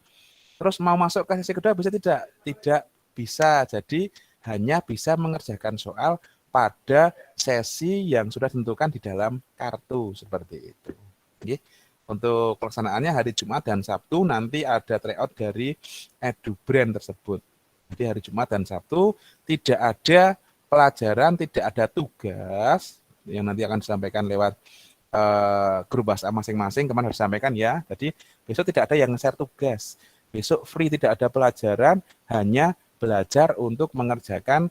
terus mau masuk ke sesi kedua bisa tidak? Tidak bisa, jadi hanya bisa mengerjakan soal pada sesi yang sudah ditentukan di dalam kartu, seperti itu. Oke. Untuk pelaksanaannya hari Jumat dan Sabtu nanti ada tryout dari EduBrand tersebut. Jadi hari Jumat dan Sabtu tidak ada pelajaran, tidak ada tugas yang nanti akan disampaikan lewat grup WhatsApp masing-masing. Kemarin harus disampaikan ya. Jadi besok tidak ada yang share tugas. Besok free, tidak ada pelajaran, hanya belajar untuk mengerjakan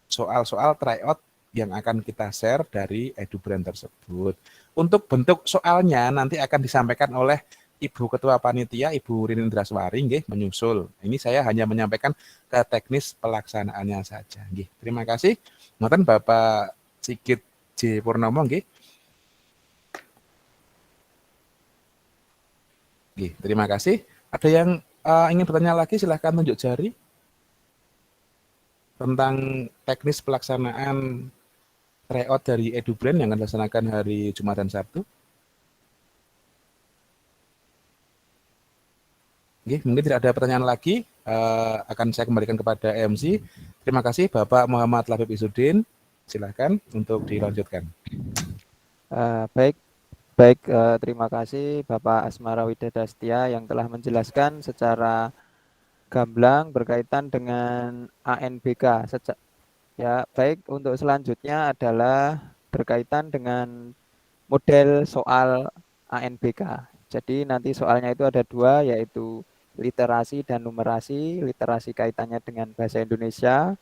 soal-soal tryout yang akan kita share dari EduBrand tersebut. Untuk bentuk soalnya nanti akan disampaikan oleh Ibu Ketua Panitia, Ibu Rini Indraswari, nggih, menyusul. Ini saya hanya menyampaikan ke teknis pelaksanaannya saja. Nggih, terima kasih. Ngoten Bapak Sigit J. Purnomo, nggih. Nggih, terima kasih. Ada yang ingin bertanya lagi, silahkan tunjuk jari tentang teknis pelaksanaan tryout dari EduBrand yang akan dilaksanakan hari Jumat dan Sabtu. Oke, mungkin tidak ada pertanyaan lagi, akan saya kembalikan kepada MC. Terima kasih Bapak Muhammad Labib Izudin. Silakan untuk dilanjutkan. Baik, terima kasih Bapak Asmara Widadastia yang telah menjelaskan secara gamblang berkaitan dengan ANBK. Ya, baik, untuk selanjutnya adalah berkaitan dengan model soal ANBK. Jadi nanti soalnya itu ada dua, yaitu literasi dan numerasi. Literasi kaitannya dengan bahasa Indonesia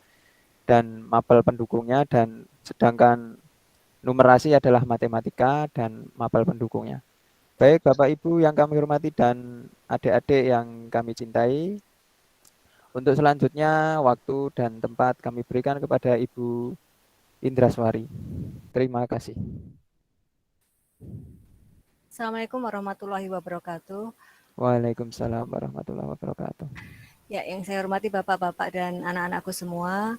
dan mapel pendukungnya, dan sedangkan numerasi adalah matematika dan mapel pendukungnya. Baik Bapak Ibu yang kami hormati dan adik-adik yang kami cintai, untuk selanjutnya waktu dan tempat kami berikan kepada Ibu Indraswari. Terima kasih. Assalamualaikum warahmatullahi wabarakatuh. Waalaikumsalam warahmatullahi wabarakatuh. Ya, yang saya hormati Bapak-bapak dan anak-anakku semua.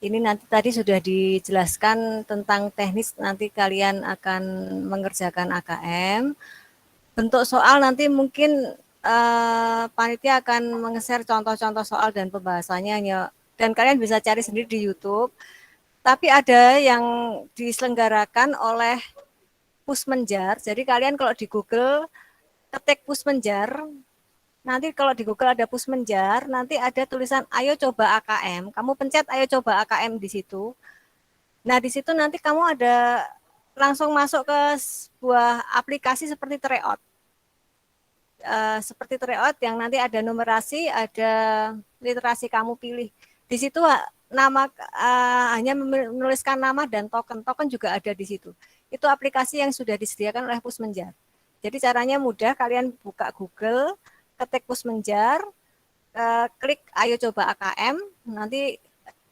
Ini nanti tadi sudah dijelaskan tentang teknis nanti kalian akan mengerjakan AKM. Bentuk soal nanti mungkin panitia akan meng-share contoh-contoh soal dan pembahasannya, dan kalian bisa cari sendiri di YouTube. Tapi ada yang diselenggarakan oleh Pusmenjar. Jadi kalian kalau di Google ketik Pusmenjar, nanti kalau di Google ada Pusmenjar, nanti ada tulisan ayo coba AKM. Kamu pencet ayo coba AKM di situ. Nah, di situ nanti kamu ada langsung masuk ke sebuah aplikasi seperti tryout. Seperti tryout yang nanti ada numerasi, ada literasi kamu pilih. Di situ nama hanya menuliskan nama dan token. Token juga ada di situ. Itu aplikasi yang sudah disediakan oleh Pusmenjar. Jadi caranya mudah, kalian buka Google, ketik Pusmenjar, klik ayo coba AKM, nanti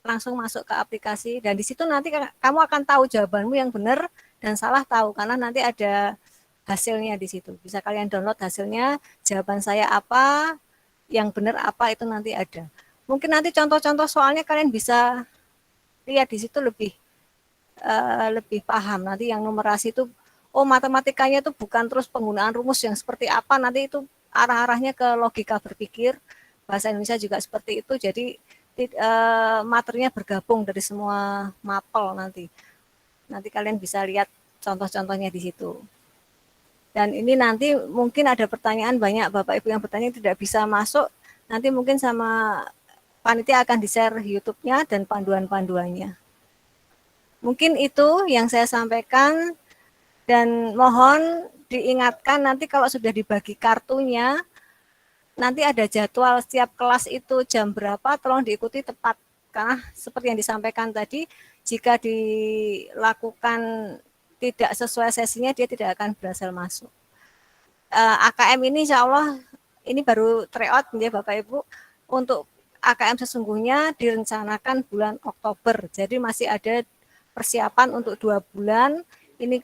langsung masuk ke aplikasi, dan di situ nanti kamu akan tahu jawabanmu yang benar dan salah tahu, karena nanti ada hasilnya di situ. Bisa kalian download hasilnya, jawaban saya apa, yang benar apa, itu nanti ada. Mungkin nanti contoh-contoh soalnya kalian bisa lihat di situ lebih paham. Nanti yang numerasi itu, oh matematikanya itu bukan terus penggunaan rumus yang seperti apa, nanti itu arah-arahnya ke logika berpikir. Bahasa Indonesia juga seperti itu, jadi materinya bergabung dari semua mapel nanti. Nanti kalian bisa lihat contoh-contohnya di situ. Dan ini nanti mungkin ada pertanyaan banyak Bapak Ibu yang bertanya tidak bisa masuk, nanti mungkin sama panitia akan di-share YouTube-nya dan panduan-panduannya. Mungkin itu yang saya sampaikan dan mohon diingatkan nanti kalau sudah dibagi kartunya, nanti ada jadwal setiap kelas itu jam berapa, tolong diikuti tepat. Karena seperti yang disampaikan tadi, jika dilakukan tidak sesuai sesinya, dia tidak akan berhasil masuk. AKM ini insya Allah, ini baru tryout ya Bapak Ibu, untuk AKM sesungguhnya direncanakan bulan Oktober. Jadi masih ada persiapan untuk 2 bulan. Ini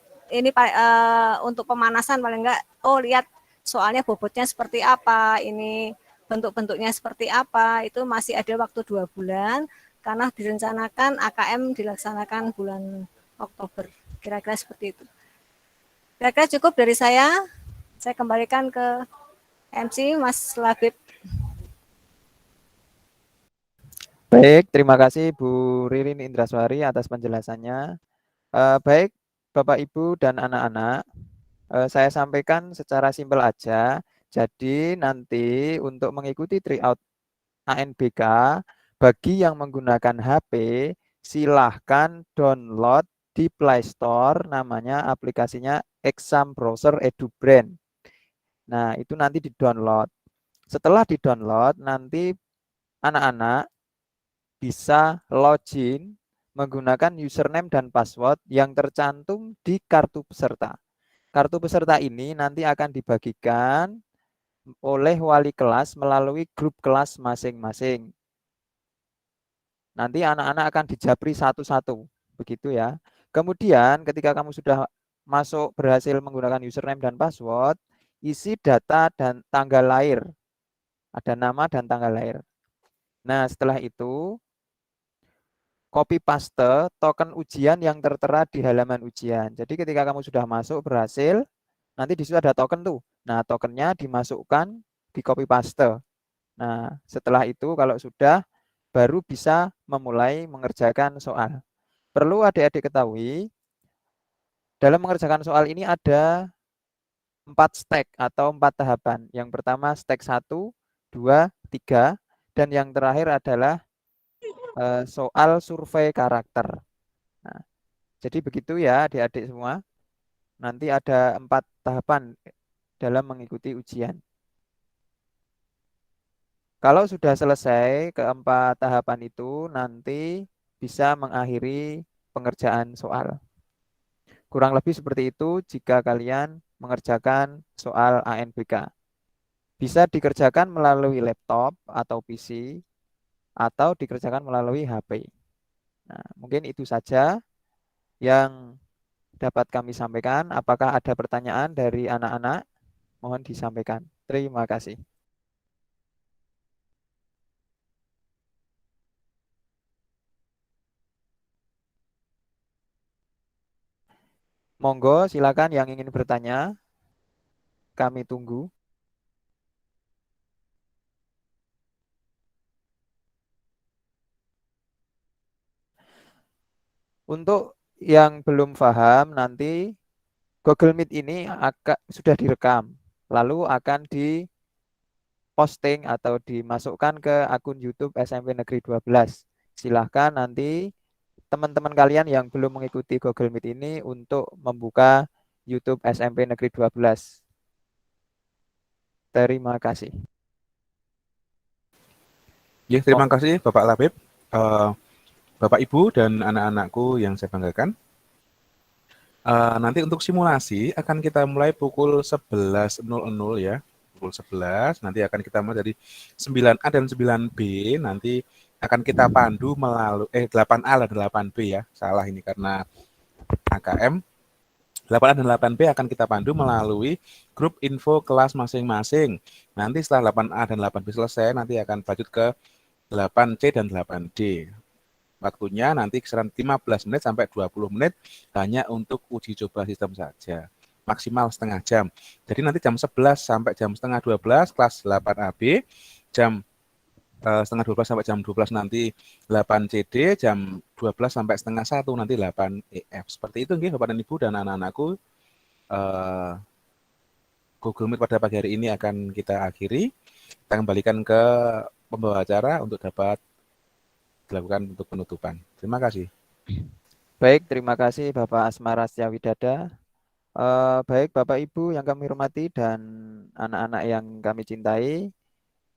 untuk pemanasan paling enggak, lihat soalnya bobotnya seperti apa, ini bentuk-bentuknya seperti apa, itu masih ada waktu 2 bulan, karena direncanakan AKM dilaksanakan bulan Oktober. Kira-kira seperti itu. Kira-kira cukup dari saya kembalikan ke MC Mas Labib. Baik, terima kasih Bu Ririn Indraswari atas penjelasannya. Baik, Bapak Ibu dan anak-anak, saya sampaikan secara simpel aja. Jadi nanti untuk mengikuti tryout ANBK, bagi yang menggunakan HP, silahkan download di Play Store, namanya aplikasinya Exam Browser EduBrain. Nah, itu nanti di-download. Setelah di-download, nanti anak-anak bisa login menggunakan username dan password yang tercantum di kartu peserta. Kartu peserta ini nanti akan dibagikan oleh wali kelas melalui grup kelas masing-masing. Nanti anak-anak akan dijabri satu-satu, begitu ya. Kemudian ketika kamu sudah masuk berhasil menggunakan username dan password, isi data dan tanggal lahir. Ada nama dan tanggal lahir. Nah, setelah itu copy paste token ujian yang tertera di halaman ujian. Jadi ketika kamu sudah masuk berhasil, nanti di situ ada token tuh. Nah, tokennya dimasukkan di copy paste. Nah, setelah itu kalau sudah baru bisa memulai mengerjakan soal. Perlu adik-adik ketahui, dalam mengerjakan soal ini ada 4 step atau 4 tahapan. Yang pertama step 1, 2, 3, dan yang terakhir adalah soal survei karakter. Nah, jadi begitu ya adik-adik semua. Nanti ada 4 tahapan dalam mengikuti ujian. Kalau sudah selesai keempat tahapan itu, nanti bisa mengakhiri pengerjaan soal. Kurang lebih seperti itu jika kalian mengerjakan soal ANBK. Bisa dikerjakan melalui laptop atau PC, atau dikerjakan melalui HP. Nah, mungkin itu saja yang dapat kami sampaikan. Apakah ada pertanyaan dari anak-anak? Mohon disampaikan. Terima kasih. Monggo, silakan yang ingin bertanya. Kami tunggu. Untuk yang belum paham, nanti Google Meet ini sudah direkam, lalu akan diposting atau dimasukkan ke akun YouTube SMP Negeri 12. Silahkan nanti teman-teman kalian yang belum mengikuti Google Meet ini untuk membuka YouTube SMP Negeri 12. Terima kasih. Ya, terima kasih Bapak Labib, Bapak Ibu dan anak-anakku yang saya banggakan. Nanti untuk simulasi akan kita mulai pukul 11.00 ya. Pukul 11, nanti akan kita mulai dari 9A dan 9B, nanti akan kita pandu melalui 8A dan 8B ya. Salah ini karena AKM. 8A dan 8B akan kita pandu melalui grup info kelas masing-masing. Nanti setelah 8A dan 8B selesai, nanti akan lanjut ke 8C dan 8D. Waktunya nanti kisaran 15 menit sampai 20 menit hanya untuk uji coba sistem saja. Maksimal setengah jam. Jadi nanti jam 11 sampai jam setengah 12 kelas 8AB, jam setengah 12 sampai jam 12 nanti 8CD, jam 12 sampai setengah 1 nanti 8EF. Seperti itu nggih Bapak dan Ibu dan anak-anakku. Google Meet pada pagi hari ini akan kita akhiri. Kita kembalikan ke pembawa acara untuk dapat dilakukan untuk penutupan. Terima kasih. Baik, terima kasih Bapak Asmara Setyawidada. Baik Bapak Ibu yang kami hormati dan anak-anak yang kami cintai,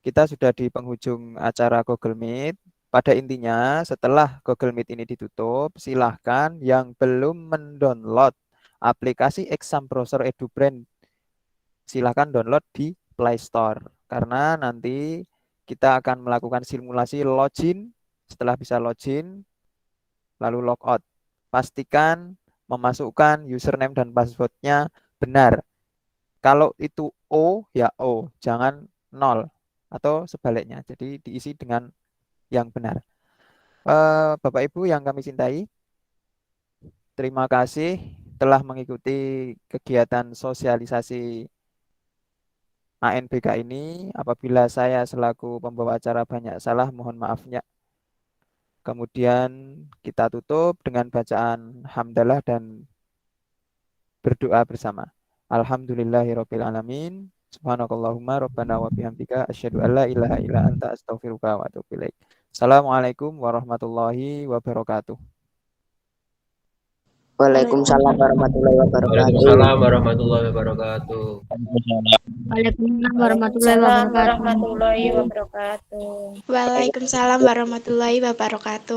kita sudah di penghujung acara Google Meet. Pada intinya, setelah Google Meet ini ditutup, silahkan yang belum mendownload aplikasi Exam Browser EduBrain, silahkan download di Play Store. Karena nanti kita akan melakukan simulasi login. Setelah bisa login, lalu logout. Pastikan memasukkan username dan passwordnya benar. Kalau itu O, ya O, jangan 0 atau sebaliknya. Jadi diisi dengan yang benar. Bapak Ibu yang kami cintai, terima kasih telah mengikuti kegiatan sosialisasi ANBK ini. Apabila saya selaku pembawa acara banyak salah, mohon maafnya. Kemudian kita tutup dengan bacaan hamdalah dan berdoa bersama. Alhamdulillahirabbil alamin. Subhanakallahumma rabbana wa bihamdika asyhadu an la ilaha illa anta astaghfiruka wa atubu ilaik. Assalamualaikum warahmatullahi wabarakatuh. Waalaikumsalam warahmatullahi wabarakatuh. Waalaikumsalam warahmatullahi wabarakatuh. Waalaikumsalam warahmatullahi wabarakatuh. warahmatullahi wabarakatuh. Waalaikumsalam warahmatullahi wabarakatuh.